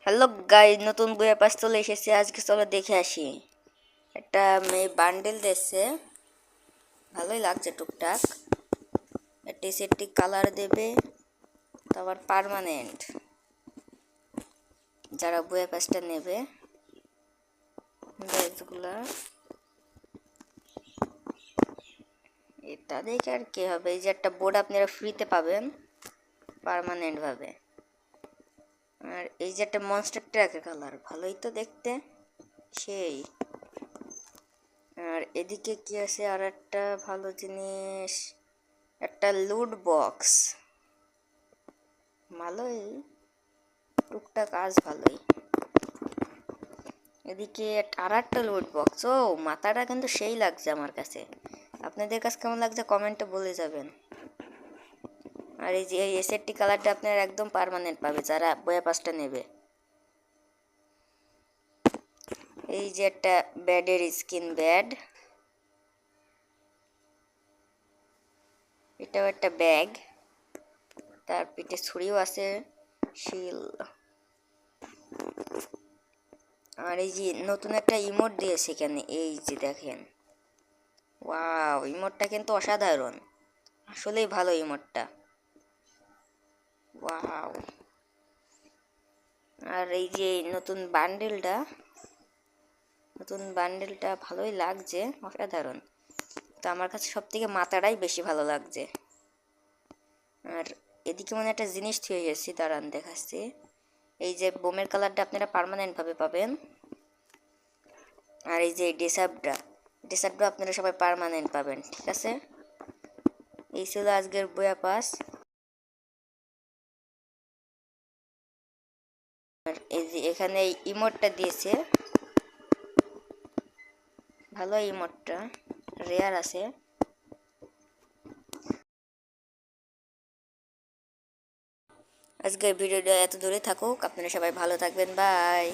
Hello guys, নতুন বইয়ের পাশ চলে এসেছে। আজকে চলো দেখে আসি। একটা মেয়ে বান্ডেল দিচ্ছে, ভালোই লাগছে টুকটাক। টি সেটটি কালার দেবে, তারপর পার্মানেন্ট যারা বইয়ের পাশটা নেবে ব্যাচগুলা। এটা দেখে আর কি হবে, এই যে একটা বোর্ড আপনারা ফ্রিতে পাবেন পার্মানেন্ট ভাবে। আর এই যে একটা মনস্টার ট্র্যাকের কালার, ভালোই তো দেখতে সেই। আর এদিকে কি আছে, আর একটা ভালো জিনিস, একটা লুট বক্স, ভালোই টুকটাক কাজ ভালোই। এদিকে আর একটা লুট বক্স, ও মাথাটা কিন্তু সেই লাগছে আমার কাছে। আপনাদের কাছে কেমন লাগছে কমেন্টে বলে যাবেন। আর এই যে এই এসএরটি কালারটা আপনার একদম পার্মানেন্ট পাবে যারা বইয়া পাঁচটা নেবে। এই যে একটা ব্যাডের স্কিন ব্যাড, এটাও একটা ব্যাগ, তার পিঠে ছুরিও আছে, শিল। আর এই যে নতুন একটা ইমোট দিয়েছে এখানে, এই যে দেখেন, ওয়াও ইমোটটা কিন্তু অসাধারণ, আসলেই ভালো ইমোটটা, ওয়াও। আর এই যে নতুন বান্ডেলটা ভালোই লাগছে, অসাধারণ। তো আমার কাছে সব থেকে মাথাটাই বেশি ভালো লাগছে। আর এদিকে মনে একটা জিনিস থুয়ে গেছি, দাঁড়ান দেখাচ্ছি। এই যে বোমের কালারটা আপনারা পার্মানেন্টভাবে পাবেন। আর এই যে ডেসাপটা আপনারা সবাই পার্মানেন্ট পাবেন, ঠিক আছে। এই ছিল আজকের বইয়া পাস। আর এই যে এখানে এই ইমোটটা দিয়েছে, ভালো ইমোটটা, রেয়ার আছে। আজকের ভিডিওটা এত দূরে থাকুক, আপনারা সবাই ভালো থাকবেন, বাই।